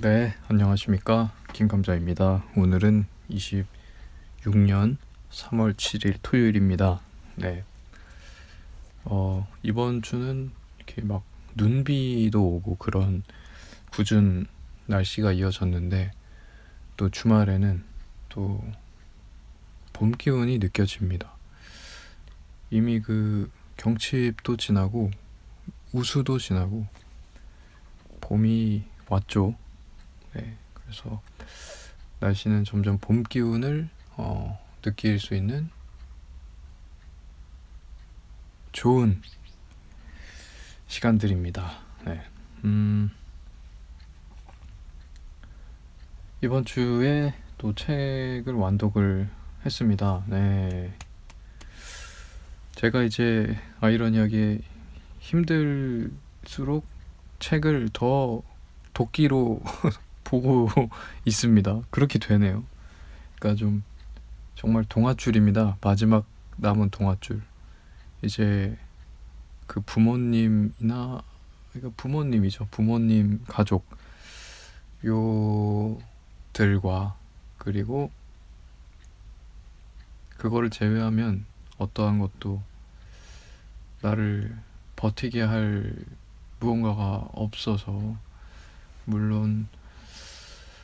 네, 안녕하십니까. 김감자입니다. 오늘은 26년 3월 7일 토요일입니다. 네, 이번 주는 이렇게 막 눈비도 오고 그런 궂은 날씨가 이어졌는데 또 주말에는 또 봄 기운이 느껴집니다. 이미 그 경칩도 지나고 우수도 지나고 봄이 왔죠. 네, 그래서 날씨는 점점 봄 기운을 느낄 수 있는 좋은 시간들입니다. 네. 이번 주에 또 책을 완독을 했습니다. 네. 제가 이제 아이러니하게 힘들수록 책을 더 도끼로 보고 있습니다. 그렇게 되네요. 그러니까 좀 정말 동아줄입니다. 마지막 남은 동아줄. 이제 그 부모님이나 그러니까 부모님이죠. 부모님 가족 요들과 그리고 그거를 제외하면 어떠한 것도 나를 버티게 할 무언가가 없어서, 물론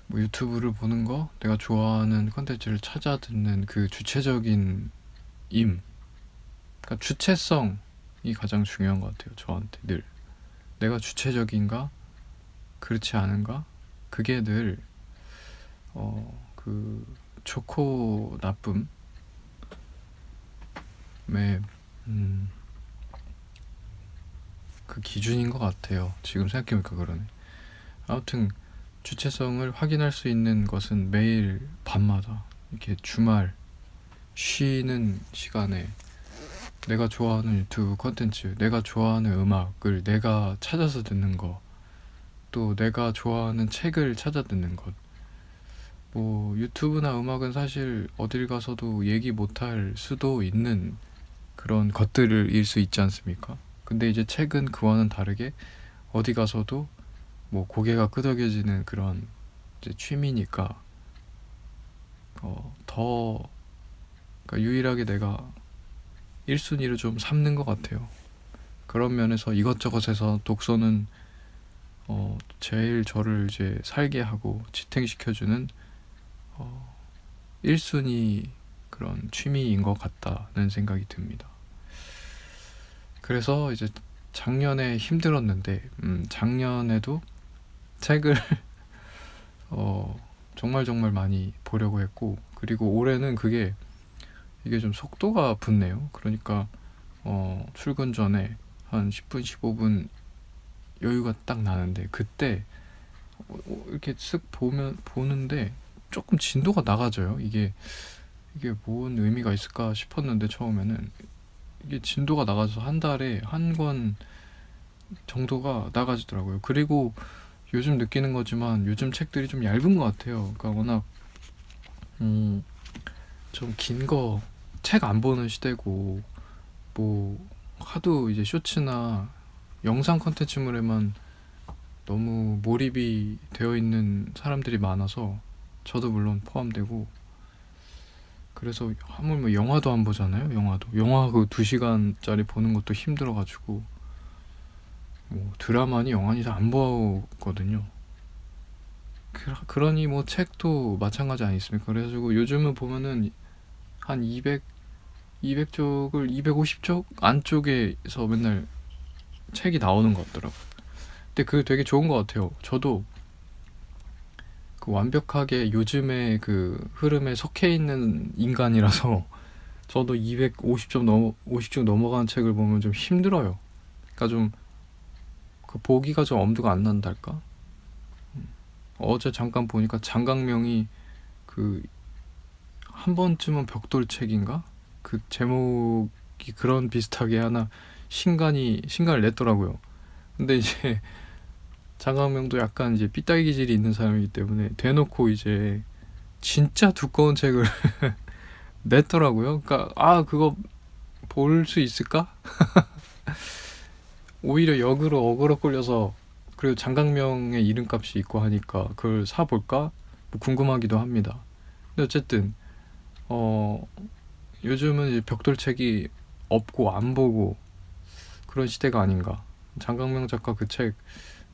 뭐 유튜브를 보는 거, 내가 좋아하는 컨텐츠를 찾아 듣는 그 주체적인 그러니까 주체성이 가장 중요한 것 같아요. 저한테 늘 내가 주체적인가 그렇지 않은가, 그게 늘 그 좋고 나쁨의 그 기준인 것 같아요. 지금 생각해보니까 그러네. 아무튼 주체성을 확인할 수 있는 것은 매일 밤마다 이렇게 주말 쉬는 시간에 내가 좋아하는 유튜브 컨텐츠, 내가 좋아하는 음악을 내가 찾아서 듣는 거, 또 내가 좋아하는 책을 찾아 듣는 것. 뭐 유튜브나 음악은 사실 어딜 가서도 얘기 못할 수도 있는 그런 것들일 수 있지 않습니까? 근데 이제 책은 그와는 다르게 어디 가서도 뭐 고개가 끄덕여지는 그런 이제 취미니까 더 그러니까 유일하게 내가 1순위를 좀 삼는 것 같아요. 그런 면에서 이것저것에서 독서는 제일 저를 이제 살게 하고 지탱시켜주는 1순위 그런 취미인 것 같다는 생각이 듭니다. 그래서 이제 작년에 힘들었는데 작년에도 책을 정말 많이 보려고 했고, 그리고 올해는 이게 좀 속도가 붙네요. 그러니까 출근 전에 한 10분 15분 여유가 딱 나는데, 그때 이렇게 쓱 보는데 조금 진도가 나가져요. 이게 뭔 의미가 있을까 싶었는데 처음에는 이게 진도가 나가서 한 달에 한 권 정도가 나가지더라고요. 그리고 요즘 느끼는 거지만 요즘 책들이 좀 얇은 것 같아요. 그러니까 워낙 좀 긴 거 책 안 보는 시대고, 뭐 하도 이제 쇼츠나 영상 컨텐츠물에만 너무 몰입이 되어 있는 사람들이 많아서, 저도 물론 포함되고, 그래서 하물 뭐 영화도 안 보잖아요. 영화 그 2시간짜리 보는 것도 힘들어가지고 뭐 드라마니 영화니 다 안 보거든요. 그러니 뭐 책도 마찬가지 아니겠습니까? 그래가지고 요즘은 보면은 한 200쪽을 250쪽 안쪽에서 맨날 책이 나오는 것 같더라고요. 근데 그게 되게 좋은 것 같아요. 저도 그 완벽하게 요즘의 그 흐름에 속해 있는 인간이라서 저도 50쪽 넘어가는 책을 보면 좀 힘들어요. 그러니까 좀 그 보기가 좀 엄두가 안 난달까? 어제 잠깐 보니까 장강명이 그 한 번쯤은 벽돌책인가? 그 제목이 그런 비슷하게 하나 신간을 냈더라고요. 근데 이제 장강명도 약간 이제 삐딱이 기질이 있는 사람이기 때문에 대놓고 이제 진짜 두꺼운 책을 냈더라고요. 그러니까 그거 볼 수 있을까? 오히려 역으로 어그로 끌려서 그리고 장강명의 이름값이 있고 하니까 그걸 사볼까 뭐 궁금하기도 합니다. 근데 어쨌든 요즘은 이제 벽돌책이 없고 안 보고 그런 시대가 아닌가. 장강명 작가 그 책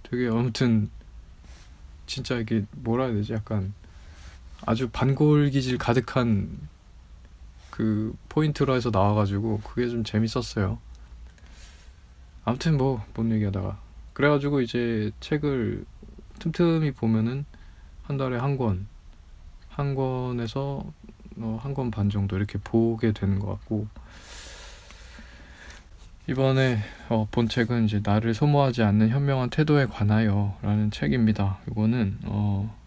되게 아무튼 진짜 이게 뭐라 해야 되지? 약간 아주 반골기질 가득한 그 포인트로 해서 나와가지고 그게 좀 재밌었어요. 아무튼 뭐 뭔 얘기하다가 그래가지고 이제 책을 틈틈이 보면은 한 달에 한 권에서 한 권 반 정도 이렇게 보게 되는 것 같고, 이번에 본 책은 이제 나를 소모하지 않는 현명한 태도에 관하여 라는 책입니다. 이거는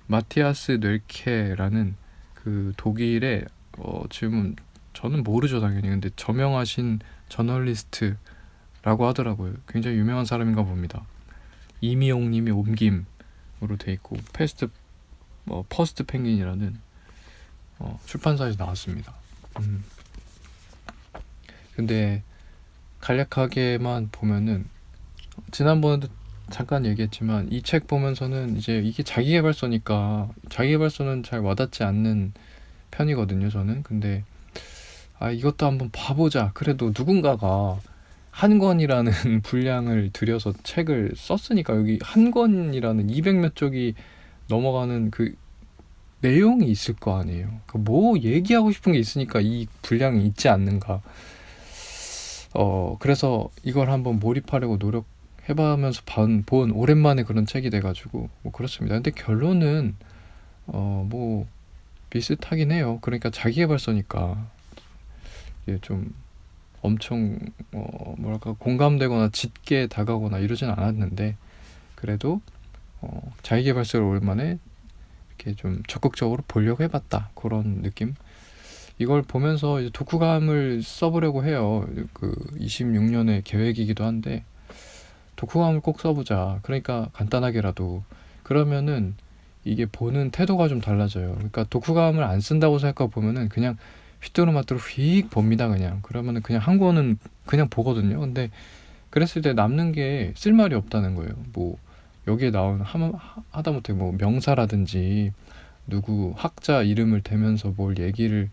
마티아스 넬케라는 그 독일의 지금 저는 모르죠 당연히. 근데 저명하신 저널리스트라고 하더라고요. 굉장히 유명한 사람인가 봅니다. 이미용 님이 옮김으로 돼 있고 퍼스트 펭귄이라는 출판사에서 나왔습니다. 근데 간략하게만 보면은 지난번에도 잠깐 얘기했지만 이 책 보면서는 이제 이게 자기계발서니까 자기계발서는 잘 와닿지 않는 편이거든요 저는. 근데 이것도 한번 봐보자. 그래도 누군가가 한 권이라는 분량을 들여서 책을 썼으니까 여기 한 권이라는 200몇 쪽이 넘어가는 그 내용이 있을 거 아니에요. 뭐 얘기하고 싶은 게 있으니까 이 분량이 있지 않는가. 그래서 이걸 한번 몰입하려고 노력해보면서 본 오랜만에 그런 책이 돼가지고 뭐 그렇습니다. 근데 결론은 뭐 비슷하긴 해요. 그러니까 자기계발서니까 이게 좀 엄청 뭐랄까 공감되거나 짙게 다가오거나 이러진 않았는데 그래도 자기계발서를 오랜만에 이렇게 좀 적극적으로 보려고 해봤다 그런 느낌. 이걸 보면서 이제 독후감을 써보려고 해요. 그 26년의 계획이기도 한데 독후감을 꼭 써보자. 그러니까 간단하게라도. 그러면은 이게 보는 태도가 좀 달라져요. 그러니까 독후감을 안 쓴다고 생각하고 보면은 그냥 휘뚜루마뚜루 휙 봅니다. 그러면은 그냥 한 권은 그냥 보거든요. 근데 그랬을 때 남는 게 쓸말이 없다는 거예요. 뭐 여기에 나온 하다못해 뭐 명사라든지 누구 학자 이름을 대면서 뭘 얘기를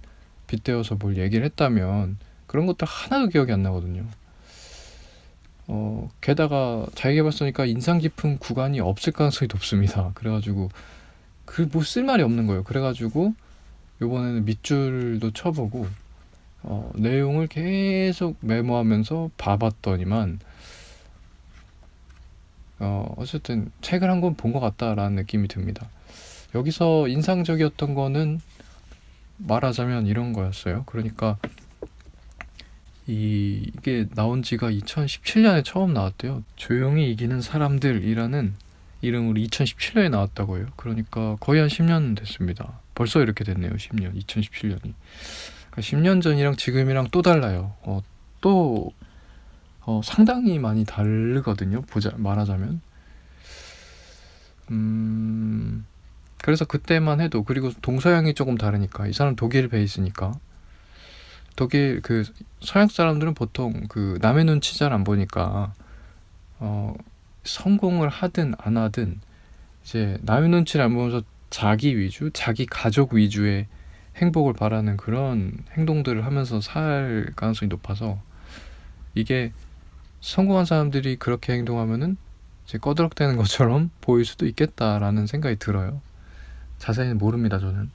빗대어서 뭘 얘기를 했다면 그런 것들 하나도 기억이 안 나거든요. 게다가 자기계발서니까 인상 깊은 구간이 없을 가능성이 높습니다. 그래가지고 그 뭐 쓸말이 없는 거예요. 그래가지고 요번에는 밑줄도 쳐보고 내용을 계속 메모하면서 봐봤더니만 어쨌든 책을 한 권 본 것 같다라는 느낌이 듭니다. 여기서 인상적이었던 거는 말하자면 이런 거였어요. 그러니까 이게 나온 지가 2017년에 처음 나왔대요. 조용히 이기는 사람들이라는 이름으로 2017년에 나왔다고 해요. 그러니까 거의 한 10년 됐습니다. 벌써 이렇게 됐네요. 10년, 2017년이. 그러니까 10년 전이랑 지금이랑 또 달라요. 또 상당히 많이 다르거든요. 말하자면. 그래서 그때만 해도, 그리고 동서양이 조금 다르니까, 이 사람 독일 베이스니까, 독일 그 서양 사람들은 보통 그 남의 눈치 잘 안 보니까 성공을 하든 안 하든 이제 남의 눈치를 안 보면서 자기 위주, 자기 가족 위주의 행복을 바라는 그런 행동들을 하면서 살 가능성이 높아서, 이게 성공한 사람들이 그렇게 행동하면은 이제 꺼드럭대는 것처럼 보일 수도 있겠다라는 생각이 들어요. 자세히는 모릅니다. 저는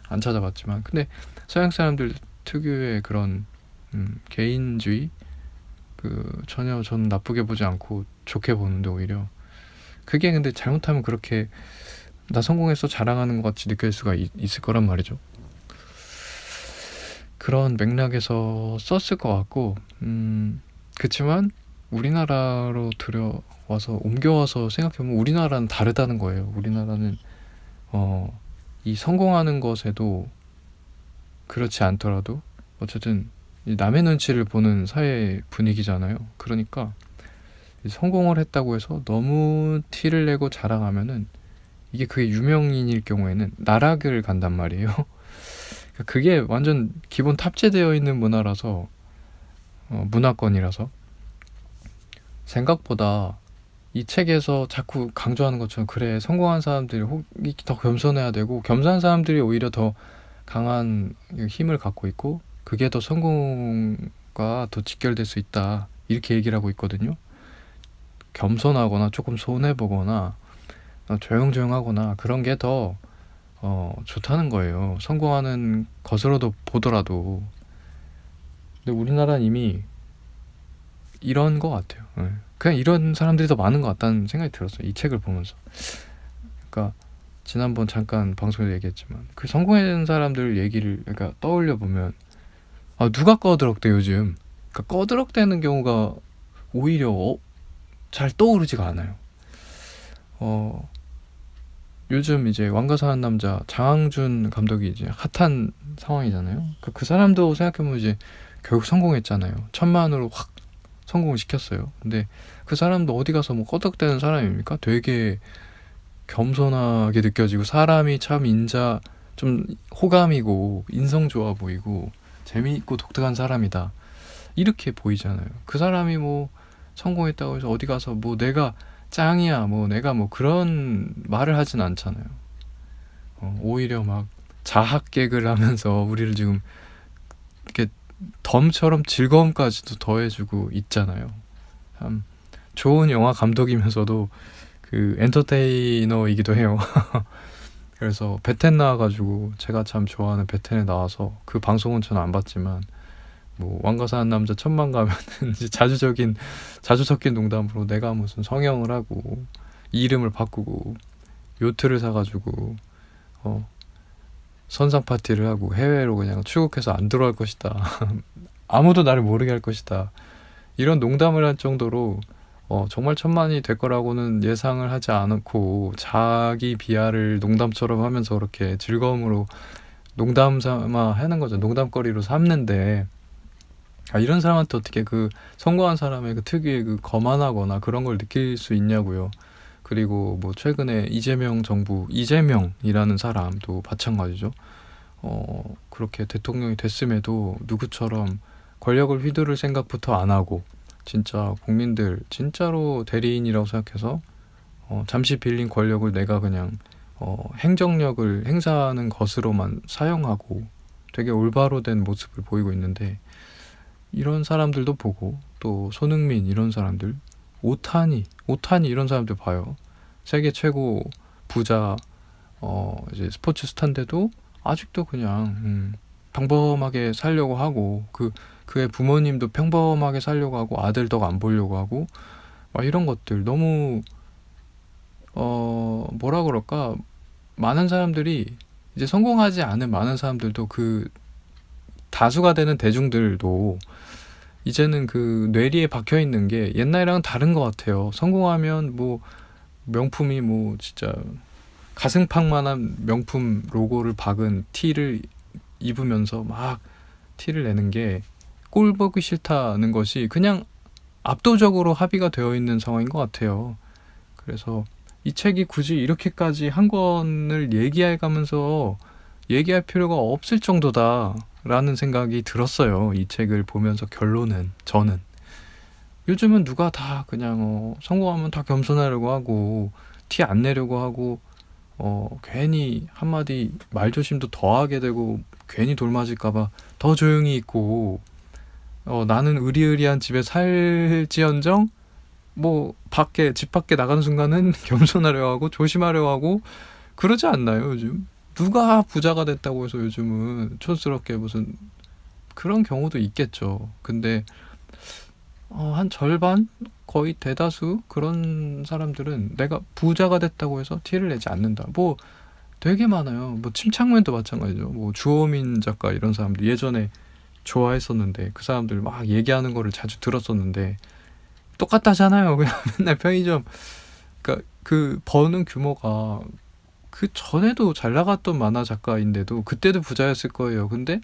안 찾아봤지만. 근데 서양 사람들 특유의 그런 개인주의, 전혀 저는 나쁘게 보지 않고 좋게 보는데 오히려 그게, 근데 잘못하면 그렇게 나 성공해서 자랑하는 것 같이 느낄 수가 있을 거란 말이죠. 그런 맥락에서 썼을 것 같고, 그치만 우리나라로 옮겨와서 생각해보면 우리나라는 다르다는 거예요. 우리나라는 이 성공하는 것에도 그렇지 않더라도 어쨌든 남의 눈치를 보는 사회 분위기잖아요. 그러니까 성공을 했다고 해서 너무 티를 내고 자랑하면은 이게 그게 유명인일 경우에는 나락을 간단 말이에요. 그게 완전 기본 탑재되어 있는 문화라서 문화권이라서 생각보다 이 책에서 자꾸 강조하는 것처럼 그래 성공한 사람들이 혹이 더 겸손해야 되고 겸손한 사람들이 오히려 더 강한 힘을 갖고 있고 그게 더 성공과 더 직결될 수 있다 이렇게 얘기를 하고 있거든요. 겸손하거나 조금 손해보거나 조용조용하거나 그런 게 더 좋다는 거예요. 성공하는 것으로도 보더라도. 근데 우리나라는 이미 이런 것 같아요. 예. 그냥 이런 사람들이 더 많은 것 같다는 생각이 들었어요. 이 책을 보면서. 그러니까 지난번 잠깐 방송에서 얘기했지만 그 성공한 사람들 얘기를 그러니까 떠올려 보면 누가 꺼드럭대 요즘. 그러니까 꺼드럭대는 경우가 오히려 잘 떠오르지가 않아요. 요즘 이제 왕가사한 남자 장항준 감독이 이제 핫한 상황이잖아요. 그 사람도 생각해보면 이제 결국 성공했잖아요. 1,000만으로 확 성공을 시켰어요. 근데 그 사람도 어디 가서 뭐 꺼덕대는 사람입니까? 되게 겸손하게 느껴지고 사람이 참 좀 호감이고 인성 좋아 보이고 재미있고 독특한 사람이다. 이렇게 보이잖아요. 그 사람이 뭐 성공했다고 해서 어디 가서 뭐 내가 짱이야 뭐 내가 뭐 그런 말을 하진 않잖아요. 오히려 막 자학 개그를 하면서 우리를 지금 이렇게 덤처럼 즐거움까지도 더해주고 있잖아요. 참 좋은 영화 감독이면서도 그 엔터테이너이기도 해요. 그래서 베텐 나와가지고 제가 참 좋아하는 베텐에 나와서 그 방송은 저는 안 봤지만 뭐 왕가사한 남자 1,000만 가면은 이제 자주 섞인 농담으로 내가 무슨 성형을 하고 이름을 바꾸고 요트를 사가지고 선상 파티를 하고 해외로 그냥 출국해서 안 들어갈 것이다. 아무도 나를 모르게 할 것이다. 이런 농담을 할 정도로 정말 1,000만이 될 거라고는 예상을 하지 않고 자기 비하를 농담처럼 하면서 그렇게 즐거움으로 농담 삼아 하는 거죠. 농담거리로 삼는데 이런 사람한테 어떻게 그 성공한 사람의 그 특유의 그 거만하거나 그런 걸 느낄 수 있냐고요. 그리고 뭐 최근에 이재명이라는 사람도 마찬가지죠. 그렇게 대통령이 됐음에도 누구처럼 권력을 휘두를 생각부터 안 하고 진짜 국민들 진짜로 대리인이라고 생각해서 잠시 빌린 권력을 내가 그냥 행정력을 행사하는 것으로만 사용하고 되게 올바로 된 모습을 보이고 있는데 이런 사람들도 보고 또 손흥민 이런 사람들 오타니 이런 사람들 봐요. 세계 최고 부자 이제 스포츠 스타인데도 아직도 그냥 평범하게 살려고 하고 그의 부모님도 평범하게 살려고 하고 아들 덕 안 보려고 하고 막 이런 것들 너무 뭐라 그럴까 많은 사람들이 이제 성공하지 않은 많은 사람들도 그 다수가 되는 대중들도 이제는 그 뇌리에 박혀 있는 게 옛날이랑 다른 것 같아요. 성공하면 뭐 명품이 뭐 진짜 가슴팍만한 명품 로고를 박은 티를 입으면서 막 티를 내는 게 꼴 보기 싫다는 것이 그냥 압도적으로 합의가 되어 있는 상황인 것 같아요. 그래서 이 책이 굳이 이렇게까지 한 권을 얘기해가면서 얘기할 필요가 없을 정도다라는 생각이 들었어요. 이 책을 보면서 결론은 저는 요즘은 누가 다 그냥 성공하면 다 겸손하려고 하고 티 안 내려고 하고 괜히 한마디 말조심도 더 하게 되고 괜히 돌 맞을까봐 더 조용히 있고 나는 의리의리한 집에 살지언정 뭐 집 밖에 나가는 순간은 겸손하려 하고 조심하려 하고 그러지 않나요 요즘? 누가 부자가 됐다고 해서 요즘은 촌스럽게 무슨 그런 경우도 있겠죠. 근데 한 절반 거의 대다수 그런 사람들은 내가 부자가 됐다고 해서 티를 내지 않는다. 뭐 되게 많아요. 뭐 침착맨도 마찬가지죠. 뭐 주호민 작가 이런 사람들 예전에 좋아했었는데 그 사람들 막 얘기하는 거를 자주 들었었는데 똑같다잖아요. 그냥 맨날 편의점 그러니까 그 버는 규모가 그 전에도 잘 나갔던 만화 작가인데도 그때도 부자였을 거예요. 근데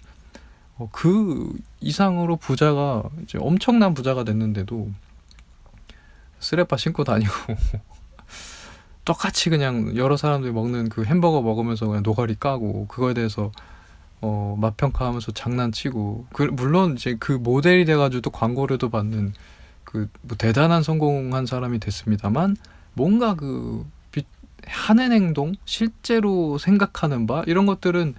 그 이상으로 부자가 이제 엄청난 부자가 됐는데도 쓰레빠 신고 다니고 똑같이 그냥 여러 사람들이 먹는 그 햄버거 먹으면서 그냥 노가리 까고 그거에 대해서 맛평가하면서 장난치고 물론 이제 그 모델이 돼가지고 또 광고료도 받는 그 뭐 대단한 성공한 사람이 됐습니다만 뭔가 하는 행동, 실제로 생각하는 바 이런 것들은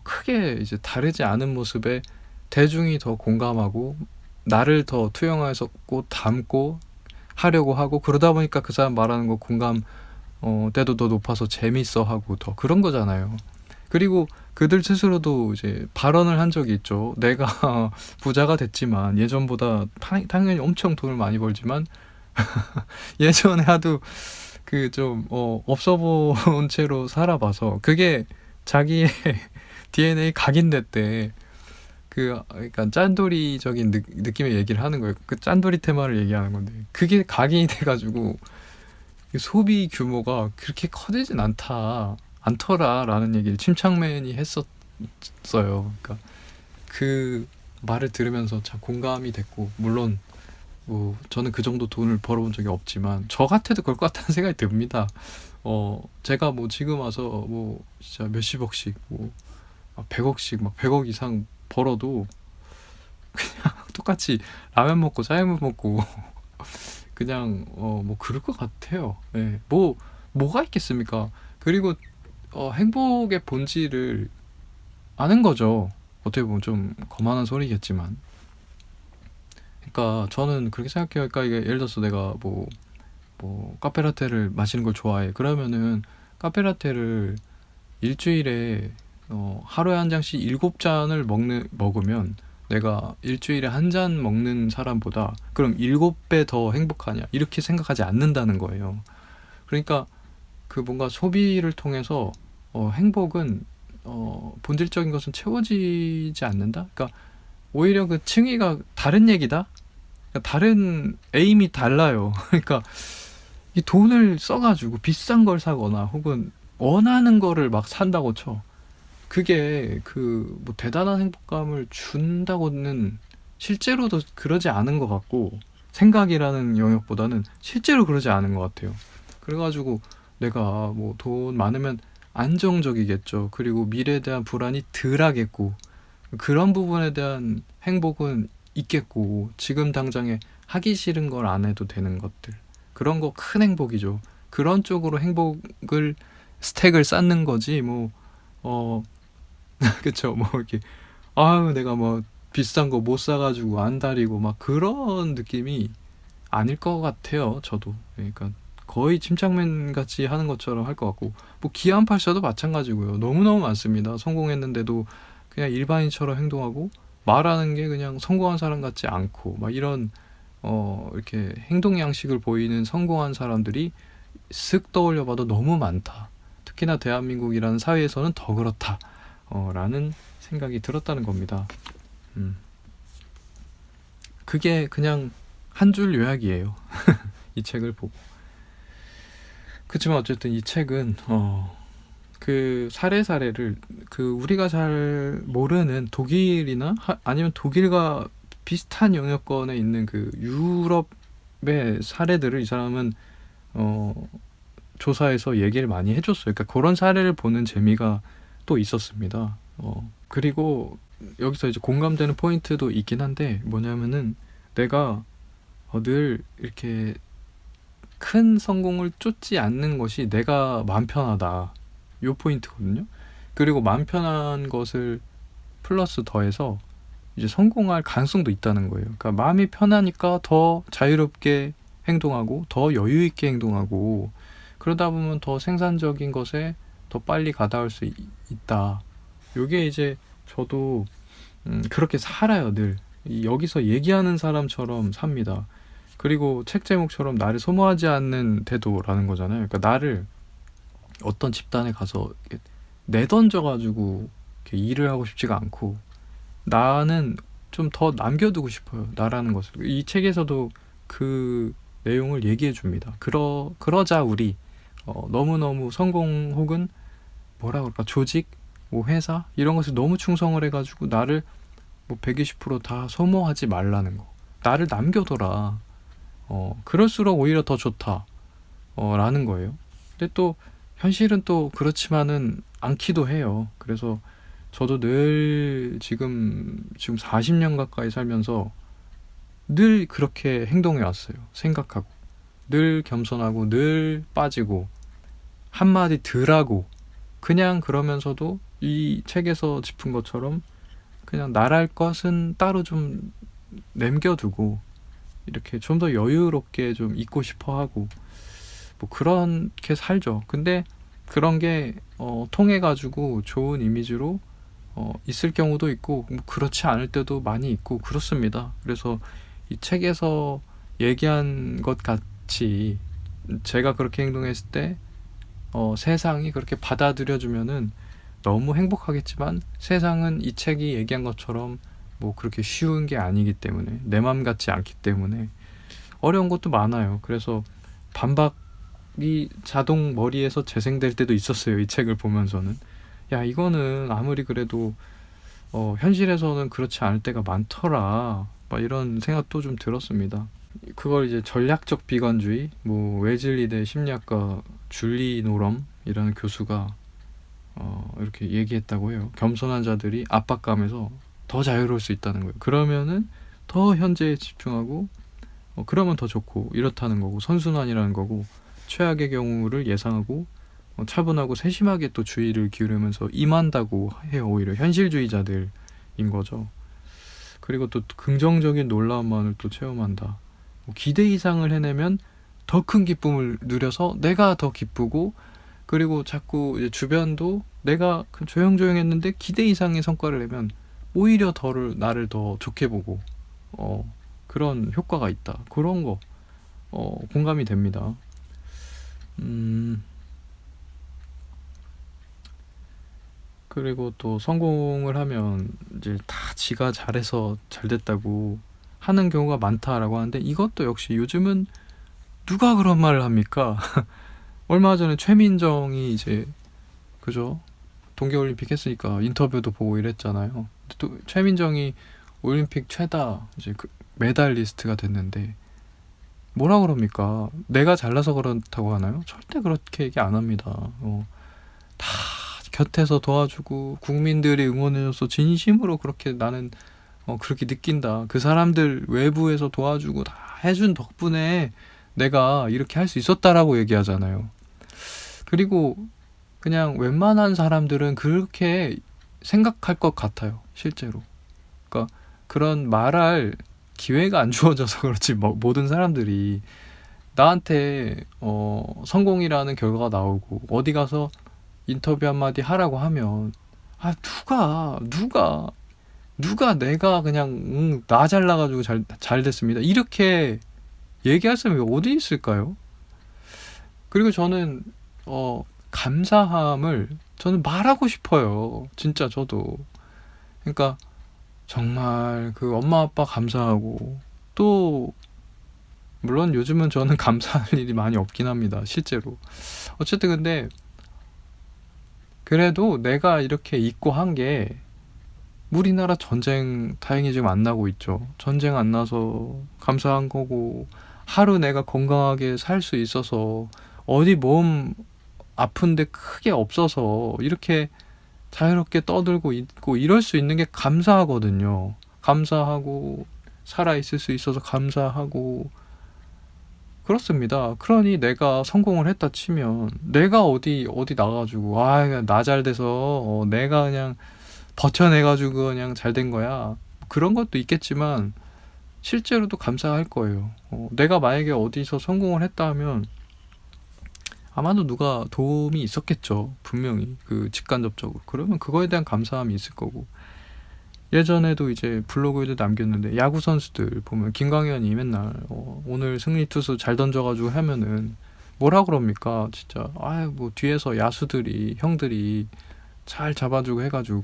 크게 이제 다르지 않은 모습에 대중이 더 공감하고 나를 더 투영해서 담고 하려고 하고, 그러다 보니까 그 사람 말하는 거 공감 때도 더 높아서 재밌어 하고 더 그런 거잖아요. 그리고 그들 스스로도 이제 발언을 한 적이 있죠. 내가 부자가 됐지만 예전보다 당연히 엄청 돈을 많이 벌지만 예전에 하도 좀 없어 본 채로 살아봐서 그게 자기의 DNA 각인됐대. 그러니까 짠돌이적인 느낌의 얘기를 하는 거예요. 그 짠돌이 테마를 얘기하는 건데 그게 각인이 돼가지고 소비 규모가 그렇게 커지진 않더라라는 얘기를 침착맨이 했었어요. 그러니까 그 말을 들으면서 참 공감이 됐고, 물론 뭐 저는 그 정도 돈을 벌어본 적이 없지만 저 같아도 그럴 것 같다는 생각이 듭니다. 제가 뭐 지금 와서 뭐 진짜 몇십억씩 뭐 100억씩 막 100억 이상 벌어도 그냥 똑같이 라면 먹고 짜장면 먹고 그냥 뭐 그럴 것 같아요. 예. 뭐가 있겠습니까? 그리고 행복의 본질을 아는 거죠. 어떻게 보면 좀 거만한 소리겠지만. 그러니까 저는 그렇게 생각해요. 그러니까 이게 예를 들어서 내가 뭐 카페라테를 마시는 걸 좋아해. 그러면은 카페라테를 일주일에 하루에 한 잔씩 7잔을 먹으면 내가 일주일에 한 잔 먹는 사람보다 그럼 7배 더 행복하냐, 이렇게 생각하지 않는다는 거예요. 그러니까 뭔가 소비를 통해서 행복은 본질적인 것은 채워지지 않는다. 그러니까 오히려 그 층위가 다른 얘기다. 그러니까 다른 에임이 달라요. 그러니까 이 돈을 써가지고 비싼 걸 사거나 혹은 원하는 거를 막 산다고 쳐. 그게 뭐 대단한 행복감을 준다고는 실제로도 그러지 않은 것 같고, 생각이라는 영역보다는 실제로 그러지 않은 것 같아요. 그래가지고 내가 뭐 돈 많으면 안정적이겠죠. 그리고 미래에 대한 불안이 덜하겠고, 그런 부분에 대한 행복은 있겠고, 지금 당장에 하기 싫은 걸 안 해도 되는 것들, 그런 거 큰 행복이죠. 그런 쪽으로 행복을 스택을 쌓는 거지 그쵸. 뭐 이렇게 아유 내가 뭐 비싼 거 못 사가지고 안달이고 막 그런 느낌이 아닐 것 같아요. 저도. 그러니까 거의 침착맨 같이 하는 것처럼 할 것 같고, 뭐 기안84도 마찬가지고요. 너무너무 많습니다. 성공했는데도 그냥 일반인처럼 행동하고 말하는 게 그냥 성공한 사람 같지 않고 막 이런 이렇게 행동 양식을 보이는 성공한 사람들이 쓱 떠올려 봐도 너무 많다. 특히나 대한민국이라는 사회에서는 더 그렇다. 라는 생각이 들었다는 겁니다. 그게 그냥 한 줄 요약이에요. 이 책을 보고. 그렇지만 어쨌든 이 책은 그 사례를 우리가 잘 모르는 독일이나 아니면 독일과 비슷한 영역권에 있는 그 유럽의 사례들을 이 사람은 조사해서 얘기를 많이 해줬어요. 그러니까 그런 사례를 보는 재미가 또 있었습니다. 그리고 여기서 이제 공감되는 포인트도 있긴 한데, 뭐냐면은 내가 늘 이렇게 큰 성공을 쫓지 않는 것이 내가 마음 편하다, 요 포인트거든요. 그리고 마음 편한 것을 플러스 더해서 이제 성공할 가능성도 있다는 거예요. 그러니까 마음이 편하니까 더 자유롭게 행동하고 더 여유 있게 행동하고, 그러다 보면 더 생산적인 것에 더 빨리 가닿을 수 있다. 요게 이제 저도 그렇게 살아요. 늘 여기서 얘기하는 사람처럼 삽니다. 그리고 책 제목처럼 나를 소모하지 않는 태도라는 거잖아요. 그러니까 나를 어떤 집단에 가서 내던져가지고 일을 하고 싶지가 않고, 나는 좀 더 남겨두고 싶어요. 나라는 것을. 이 책에서도 그 내용을 얘기해 줍니다. 그러자 우리 너무너무 성공 혹은 뭐라 그럴까, 조직, 뭐 회사 이런 것을 너무 충성을 해가지고 나를 뭐 120%다 소모하지 말라는 거. 나를 남겨둬라. 그럴수록 오히려 더 좋다. 라는 거예요. 근데 또 현실은 또 그렇지만은 않기도 해요. 그래서 저도 늘 지금 40년 가까이 살면서 늘 그렇게 행동해 왔어요. 생각하고 늘 겸손하고 늘 빠지고 한마디 덜하고 그냥 그러면서도 이 책에서 짚은 것처럼 그냥 나랄 것은 따로 좀 남겨두고 이렇게 좀 더 여유롭게 좀 있고 싶어 하고 뭐 그렇게 살죠. 근데 그런 게 통해가지고 좋은 이미지로 있을 경우도 있고 뭐 그렇지 않을 때도 많이 있고 그렇습니다. 그래서 이 책에서 얘기한 것 같이 제가 그렇게 행동했을 때 세상이 그렇게 받아들여주면은 너무 행복하겠지만 세상은 이 책이 얘기한 것처럼 뭐 그렇게 쉬운 게 아니기 때문에 내 맘 같지 않기 때문에 어려운 것도 많아요. 그래서 반박이 자동 머리에서 재생될 때도 있었어요. 이 책을 보면서는 야 이거는 아무리 그래도 현실에서는 그렇지 않을 때가 많더라 막 이런 생각도 좀 들었습니다. 그걸 이제 전략적 비관주의 뭐 웨즐리대 심리학과 줄리 노럼이라는 교수가 이렇게 얘기했다고 해요. 겸손한 자들이 압박감에서 더 자유로울 수 있다는 거예요. 그러면은 더 현재에 집중하고 그러면 더 좋고 이렇다는 거고 선순환이라는 거고 최악의 경우를 예상하고 차분하고 세심하게 또 주의를 기울이면서 임한다고 해요. 오히려 현실주의자들인 거죠. 그리고 또 긍정적인 놀라움만을 또 체험한다. 기대 이상을 해내면 더 큰 기쁨을 누려서 내가 더 기쁘고 그리고 자꾸 이제 주변도 내가 조용조용했는데 기대 이상의 성과를 내면 오히려 나를 더 좋게 보고 그런 효과가 있다. 그런 거 공감이 됩니다. 그리고 또 성공을 하면 이제 다 지가 잘해서 잘 됐다고 하는 경우가 많다라고 하는데 이것도 역시 요즘은 누가 그런 말을 합니까? 얼마 전에 최민정이 이제 그죠? 동계올림픽 했으니까 인터뷰도 보고 이랬잖아요. 또 최민정이 올림픽 최다 이제 그 메달리스트가 됐는데 뭐라 그럽니까? 내가 잘나서 그렇다고 하나요? 절대 그렇게 얘기 안 합니다. 다 곁에서 도와주고 국민들이 응원해줘서 진심으로 그렇게 나는 그렇게 느낀다. 그 사람들 외부에서 도와주고 다 해준 덕분에 내가 이렇게 할 수 있었다라고 얘기하잖아요. 그리고 그냥 웬만한 사람들은 그렇게 생각할 것 같아요. 실제로. 그러니까 그런 말할 기회가 안 주어져서 그렇지 모든 사람들이 나한테 성공이라는 결과가 나오고 어디 가서 인터뷰 한마디 하라고 하면 누가 내가 그냥 나 잘나가지고 잘 됐습니다 이렇게 얘기할 사람이 어디 있을까요? 그리고 저는 감사함을 저는 말하고 싶어요. 진짜 저도. 그러니까 정말 그 엄마 아빠 감사하고 또 물론 요즘은 저는 감사할 일이 많이 없긴 합니다. 실제로. 어쨌든 근데 그래도 내가 이렇게 있고 한 게 우리나라 전쟁 다행히 지금 안 나고 있죠. 전쟁 안 나서 감사한 거고 하루 내가 건강하게 살 수 있어서 어디 몸 아픈데 크게 없어서 이렇게 자유롭게 떠들고 있고 이럴 수 있는 게 감사하거든요. 감사하고 살아있을 수 있어서 감사하고 그렇습니다. 그러니 내가 성공을 했다 치면 내가 어디 나가가지고 나 잘 돼서 내가 그냥 버텨내가지고 그냥 잘 된 거야. 그런 것도 있겠지만 실제로도 감사할 거예요. 내가 만약에 어디서 성공을 했다 하면 아마도 누가 도움이 있었겠죠. 분명히 그 직간접적으로. 그러면 그거에 대한 감사함이 있을 거고. 예전에도 이제 블로그에도 남겼는데 야구 선수들 보면 김광현이 맨날 오늘 승리 투수 잘 던져가지고 하면은 뭐라 그럽니까? 진짜 뭐 뒤에서 야수들이 형들이 잘 잡아주고 해가지고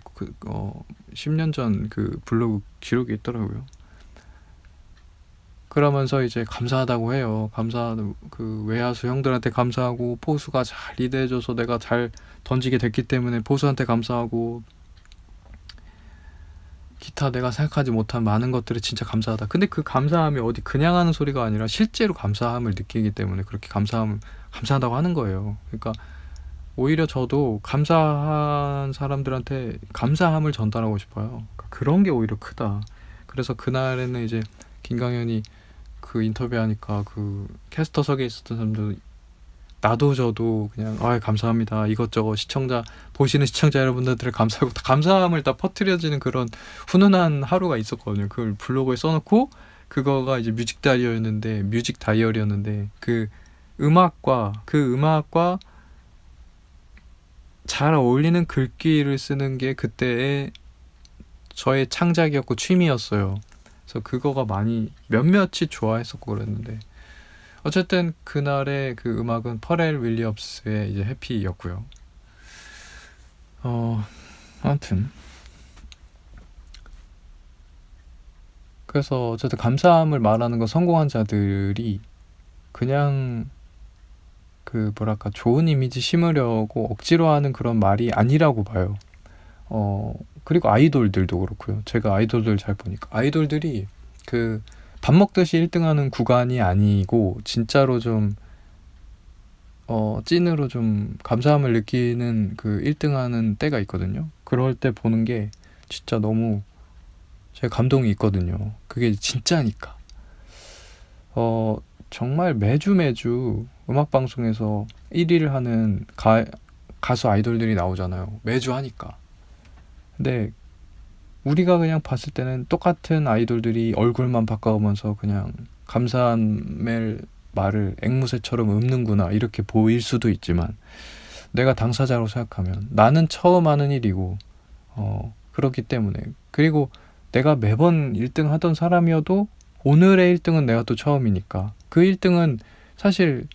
10년 전 그 블로그 기록이 있더라고요. 그러면서 이제 감사하다고 해요. 그 외야수 형들한테 감사하고 포수가 잘 리드해줘서 내가 잘 던지게 됐기 때문에 포수한테 감사하고 기타 내가 생각하지 못한 많은 것들이 진짜 감사하다. 근데 그 감사함이 어디 그냥 하는 소리가 아니라 실제로 감사함을 느끼기 때문에 그렇게 감사하다고 하는 거예요. 그러니까 오히려 저도 감사한 사람들한테 감사함을 전달하고 싶어요. 그러니까 그런 게 오히려 크다. 그래서 그날에는 이제 김강현이 그 인터뷰하니까 그 캐스터석에 있었던 사람들 나도 저도 그냥 감사합니다 이것저것 보시는 시청자 여러분들의 감사하고 다 감사함을 다 퍼뜨려지는 그런 훈훈한 하루가 있었거든요. 그걸 블로그에 써놓고 그거가 이제 뮤직 다이어리였는데 그 음악과 잘 어울리는 글귀를 쓰는 게 그때의 저의 창작이었고 취미였어요. 그래서 그거가 많이 몇몇이 좋아했었고 그랬는데 어쨌든 그날의 그 음악은 퍼렐 윌리엄스의 이제 해피였고요. 아무튼 그래서 어쨌든 감사함을 말하는 거 성공한 자들이 그냥 그 뭐랄까 좋은 이미지 심으려고 억지로 하는 그런 말이 아니라고 봐요. 그리고 아이돌들도 그렇고요. 제가 아이돌들 잘 보니까 아이돌들이 그 밥 먹듯이 1등하는 구간이 아니고 진짜로 좀 찐으로 좀 감사함을 느끼는 그 1등하는 때가 있거든요. 그럴 때 보는 게 진짜 너무 제가 감동이 있거든요. 그게 진짜니까. 정말 매주 음악 방송에서 1위를 하는 가수 아이돌들이 나오잖아요. 매주 하니까. 근데 우리가 그냥 봤을 때는 똑같은 아이돌들이 얼굴만 바꿔오면서 그냥 감사함의 말을 앵무새처럼 읊는구나 이렇게 보일 수도 있지만 내가 당사자로 생각하면 나는 처음 하는 일이고 그렇기 때문에 그리고 내가 매번 1등 하던 사람이어도 오늘의 1등은 내가 또 처음이니까 그 1등은 사실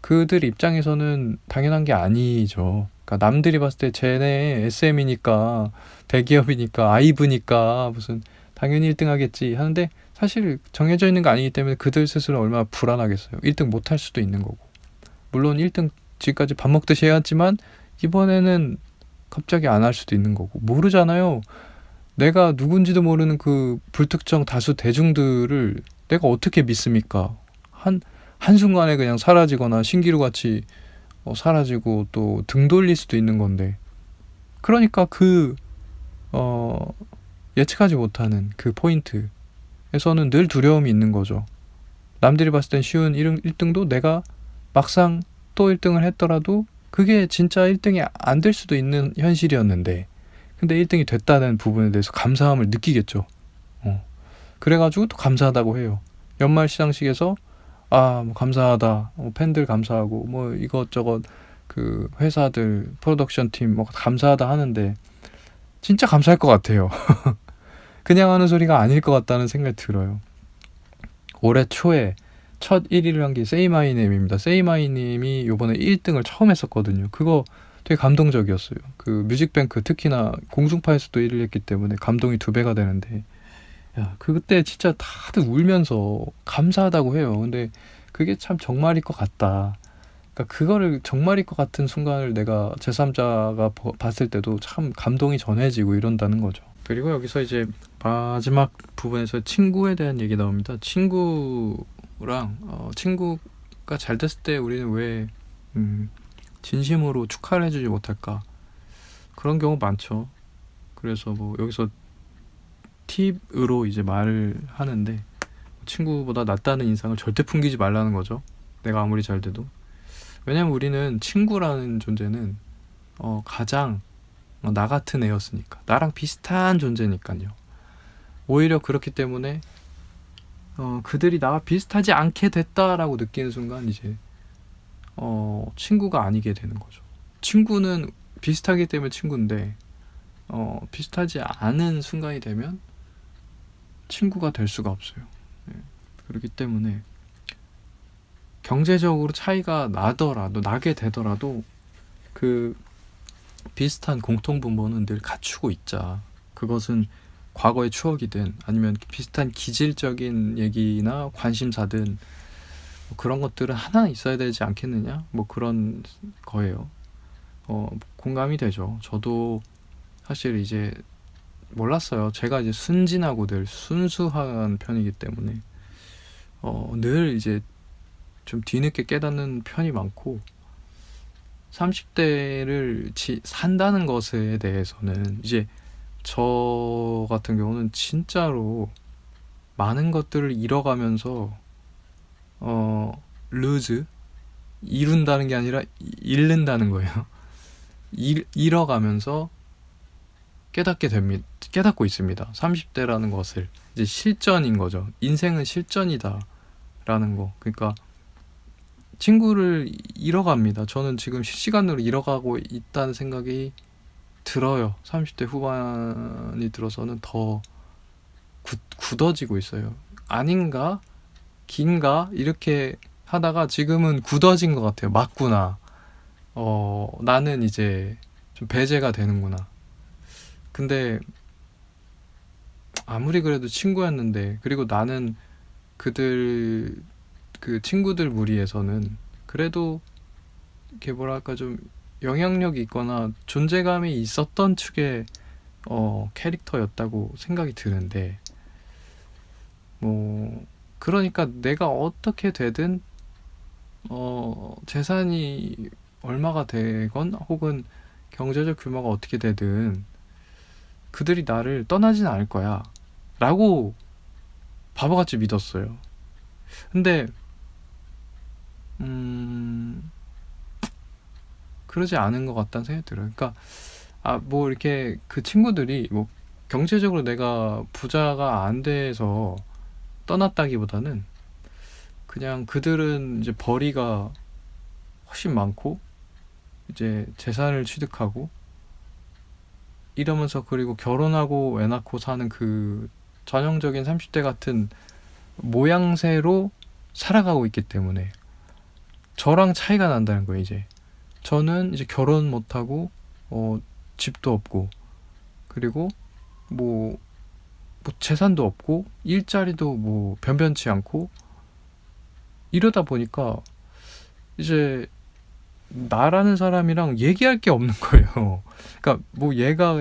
그들 입장에서는 당연한 게 아니죠. 그러니까 남들이 봤을 때 쟤네 SM이니까 대기업이니까 아이브니까 무슨 당연히 1등 하겠지 하는데 사실 정해져 있는 거 아니기 때문에 그들 스스로 얼마나 불안하겠어요. 1등 못 할 수도 있는 거고 물론 1등 지금까지 밥 먹듯이 해왔지만 이번에는 갑자기 안 할 수도 있는 거고 모르잖아요. 내가 누군지도 모르는 그 불특정 다수 대중들을 내가 어떻게 믿습니까? 한순간에 그냥 사라지거나 신기루같이 사라지고 또 등 돌릴 수도 있는 건데 그러니까 예측하지 못하는 그 포인트에서는 늘 두려움이 있는 거죠. 남들이 봤을 땐 쉬운 1등도 내가 막상 또 1등을 했더라도 그게 진짜 1등이 안 될 수도 있는 현실이었는데 근데 1등이 됐다는 부분에 대해서 감사함을 느끼겠죠. 그래가지고 또 감사하다고 해요. 연말 시상식에서 뭐 감사하다. 팬들 감사하고 뭐 이것저것 그 회사들 프로덕션 팀 뭐 감사하다 하는데 진짜 감사할 것 같아요. 그냥 하는 소리가 아닐 것 같다는 생각이 들어요. 올해 초에 첫 1위를 한 게 Say My Name입니다. Say My Name이 요번에 1등을 처음 했었거든요. 그거 되게 감동적이었어요. 그 뮤직뱅크 특히나 공중파에서도 1위를 했기 때문에 감동이 2배가 되는데 그때 진짜 다들 울면서 감사하다고 해요. 근데 그게 참 정말일 것 같다. 그러니까 그거를 정말일 것 같은 순간을 내가 제3자가 봤을 때도 참 감동이 전해지고 이런다는 거죠. 그리고 여기서 이제 마지막 부분에서 친구에 대한 얘기 나옵니다. 친구가 잘 됐을 때 우리는 왜 진심으로 축하를 해주지 못할까? 그런 경우 많죠. 그래서 뭐 여기서 팁으로 이제 말을 하는데 친구보다 낫다는 인상을 절대 풍기지 말라는 거죠. 내가 아무리 잘 돼도. 왜냐면 우리는 친구라는 존재는 가장 나 같은 애였으니까 나랑 비슷한 존재니까요. 오히려 그렇기 때문에 그들이 나와 비슷하지 않게 됐다라고 느끼는 순간 이제 친구가 아니게 되는 거죠. 친구는 비슷하기 때문에 친구인데 비슷하지 않은 순간이 되면 친구가 될 수가 없어요. 그렇기 때문에 경제적으로 차이가 나게 되더라도 그 비슷한 공통분모는 늘 갖추고 있자. 그것은 과거의 추억이든 아니면 비슷한 기질적인 얘기나 관심사든 뭐 그런 것들은 하나 있어야 되지 않겠느냐? 뭐 그런 거예요. 공감이 되죠. 저도 사실 이제 몰랐어요. 제가 이제 순진하고 늘 순수한 편이기 때문에 늘 이제 좀 뒤늦게 깨닫는 편이 많고 30대를 산다는 것에 대해서는 이제 저 같은 경우는 진짜로 많은 것들을 잃어가면서 lose, 이룬다는 게 아니라 잃는다는 거예요. 잃어가면서 깨닫고 있습니다. 30대라는 것을. 이제 실전인 거죠. 인생은 실전이다 라는 거. 그러니까 친구를 잃어갑니다. 저는 지금 실시간으로 잃어가고 있다는 생각이 들어요. 30대 후반이 들어서는 더 굳어지고 있어요. 아닌가? 긴가? 이렇게 하다가 지금은 굳어진 것 같아요. 맞구나. 나는 이제 좀 배제가 되는구나. 근데 아무리 그래도 친구였는데, 그리고 나는 그 친구들 무리에서는 그래도 이렇게 뭐랄까 좀 영향력이 있거나 존재감이 있었던 축의 캐릭터였다고 생각이 드는데, 뭐 그러니까 내가 어떻게 되든 재산이 얼마가 되건 혹은 경제적 규모가 어떻게 되든 그들이 나를 떠나진 않을 거야 라고 바보같이 믿었어요. 근데 그러지 않은 것 같다는 생각이 들어요. 그러니까 뭐 이렇게 그 친구들이 뭐 경제적으로 내가 부자가 안 돼서 떠났다기보다는 그냥 그들은 이제 벌이가 훨씬 많고 이제 재산을 취득하고 이러면서, 그리고 결혼하고 애 낳고 사는 그 전형적인 30대 같은 모양새로 살아가고 있기 때문에 저랑 차이가 난다는 거예요. 이제 저는 이제 결혼 못하고 집도 없고, 그리고 뭐 재산도 없고 일자리도 뭐 변변치 않고, 이러다 보니까 이제 나라는 사람이랑 얘기할 게 없는 거예요. 그러니까 뭐 얘가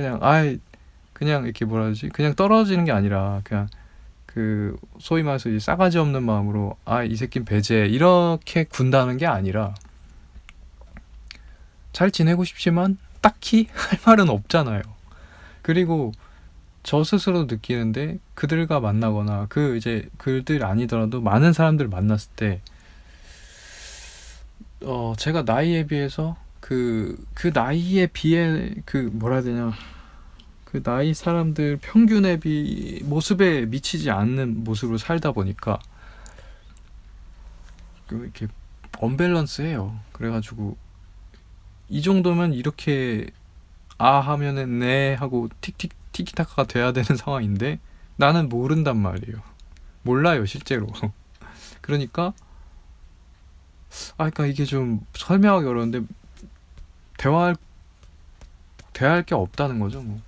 그냥 이렇게 뭐라 하지, 그냥 떨어지는 게 아니라 그냥 그 소위 말해서 이제 싸가지 없는 마음으로 이 새끼는 배제 이렇게 군다는 게 아니라, 잘 지내고 싶지만 딱히 할 말은 없잖아요. 그리고 저 스스로 느끼는데, 그들과 만나거나 이제 그들 아니더라도 많은 사람들 만났을 때 제가 나이에 비해서 그 나이에 비해 뭐라 해야 되냐, 그 나이 사람들 평균에 모습에 미치지 않는 모습으로 살다 보니까 이렇게 언밸런스해요. 그래가지고 이 정도면 이렇게 하면은 네 하고 티키타카가 돼야 되는 상황인데 나는 모른단 말이에요. 몰라요 실제로. 그러니까 그러니까 이게 좀 설명하기 어려운데 대화할 게 없다는 거죠 뭐.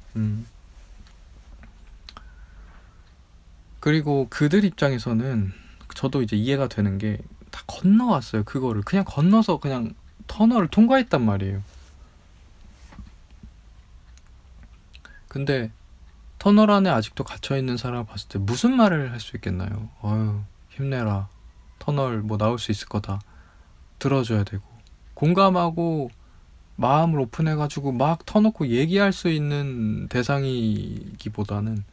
그리고 그들 입장에서는 저도 이제 이해가 되는 게, 다 건너왔어요. 그거를 그냥 건너서 그냥 터널을 통과했단 말이에요. 근데 터널 안에 아직도 갇혀있는 사람을 봤을 때 무슨 말을 할 수 있겠나요? 힘내라, 터널 뭐 나올 수 있을 거다 들어줘야 되고, 공감하고 마음을 오픈해가지고 막 터놓고 얘기할 수 있는 대상이기보다는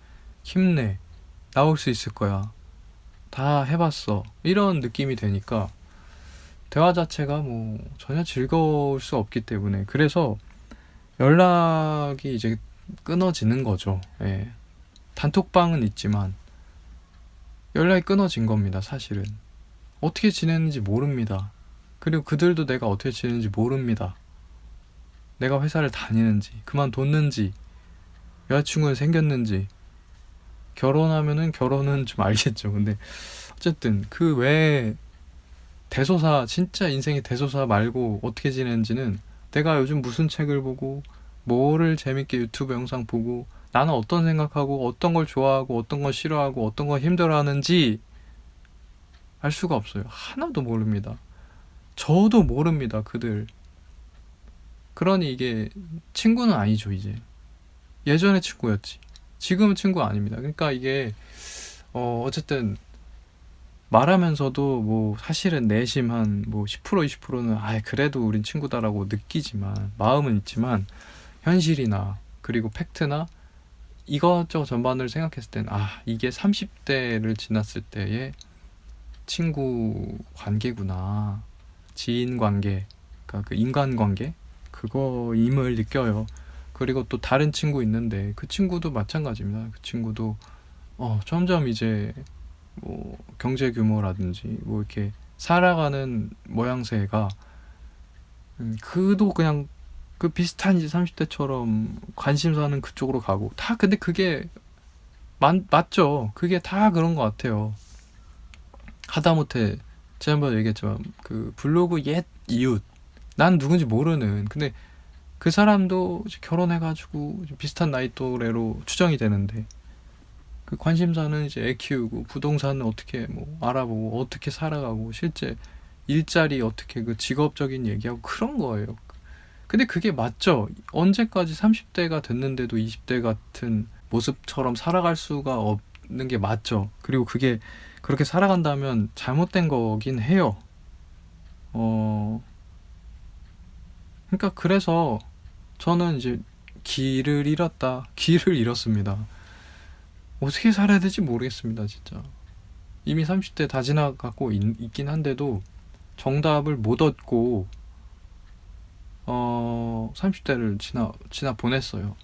힘내, 나올 수 있을 거야, 다 해봤어, 이런 느낌이 되니까 대화 자체가 뭐 전혀 즐거울 수 없기 때문에, 그래서 연락이 이제 끊어지는 거죠. 예. 단톡방은 있지만 연락이 끊어진 겁니다. 사실은 어떻게 지냈는지 모릅니다. 그리고 그들도 내가 어떻게 지내는지 모릅니다. 내가 회사를 다니는지 그만뒀는지 여자친구는 생겼는지, 결혼하면은 결혼은 좀 알겠죠. 근데 어쨌든 그 외에 대소사, 진짜 인생의 대소사 말고 어떻게 지내는지는, 내가 요즘 무슨 책을 보고 뭐를 재밌게 유튜브 영상 보고 나는 어떤 생각하고 어떤 걸 좋아하고 어떤 걸 싫어하고 어떤 걸 힘들어하는지 알 수가 없어요. 하나도 모릅니다. 저도 모릅니다. 그들. 그러니 이게 친구는 아니죠. 이제 예전에 친구였지 지금은 친구가 아닙니다. 그러니까 이게 어쨌든 말하면서도 뭐 사실은 내심 한 뭐 10% 20%는 그래도 우린 친구다라고 느끼지만, 마음은 있지만 현실이나 그리고 팩트나 이것저것 전반을 생각했을 땐, 이게 30대를 지났을 때의 친구 관계구나. 지인 관계, 그러니까 그 인간관계? 그거임을 느껴요. 그리고 또 다른 친구 있는데, 그 친구도 마찬가지입니다. 그 친구도 점점 이제 뭐 경제 규모라든지 뭐 이렇게 살아가는 모양새가 그도 그냥 그 비슷한 이제 30대처럼 관심사는 그쪽으로 가고 다. 근데 그게 맞죠. 그게 다 그런 것 같아요. 하다못해 지난번에 얘기했지만 그 블로그 옛 이웃, 난 누군지 모르는, 근데 그 사람도 이제 결혼해가지고 비슷한 나이 또래로 추정이 되는데, 그 관심사는 이제 애 키우고 부동산은 어떻게 뭐 알아보고 어떻게 살아가고 실제 일자리 어떻게 그 직업적인 얘기하고 그런 거예요. 근데 그게 맞죠. 언제까지 30대가 됐는데도 20대 같은 모습처럼 살아갈 수가 없는 게 맞죠. 그리고 그게 그렇게 살아간다면 잘못된 거긴 해요. 그러니까 그래서 저는 이제 길을 잃었습니다. 어떻게 살아야 될지 모르겠습니다, 진짜. 이미 30대 다 지나가고 있긴 한데도 정답을 못 얻고 30대를 지나 보냈어요.